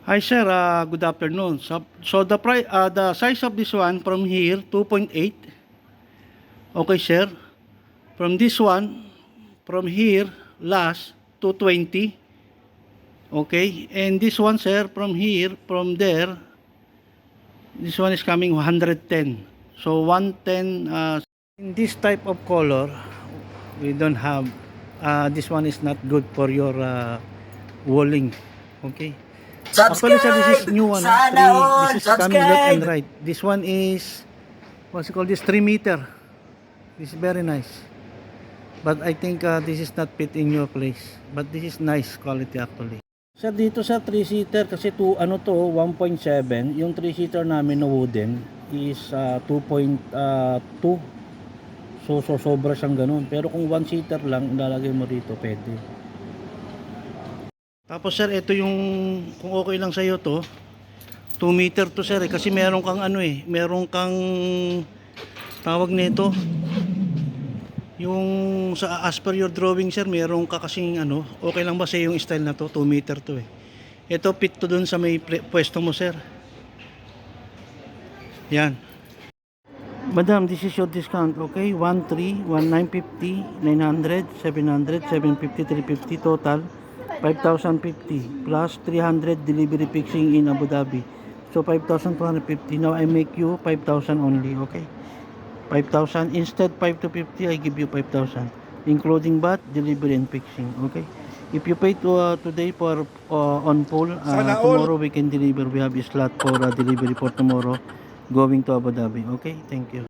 Hi sir, good afternoon. So the size of this one from here 2.8. Okay sir. From this one from here last 220. Okay, and this one sir from here from there this one is coming 110. So 110 in this type of color we don't have this one is not good for your walling. Okay. Actually, sir, this is new one. This is coming left and right. This one is, what's it called? This 3 meter. This is very nice. But I think this is not fit in your place. But this is nice quality actually. Sir, dito sa 3-seater kasi ano to, 1.7. Yung 3-seater namin na wooden is 2.2. So sobra siyang ganun. Pero kung 1-seater lang, ilalagay mo dito, pwede. Tapos sir, ito yung kung okay lang sa iyo to, 2 meter to sir kasi meron kang meron kang tawag nito. Yung sa as per your drawing sir, meron ka kasing okay lang ba sa yung style na to, 2 meter to Ito fit to dun sa may pwesto mo sir. Yan. Madam, this is your discount, okay? 1,300, 1,950, 900, 700, 750, 350 total 5,050 plus 300 delivery fixing in Abu Dhabi. So 5,250. Now I make you 5,000 only, okay? 5,000 instead 5,250 I give you 5,000 including VAT, delivery and fixing, okay? If you pay today for on pool, tomorrow we can deliver. We have a slot for delivery for tomorrow going to Abu Dhabi, okay? Thank you.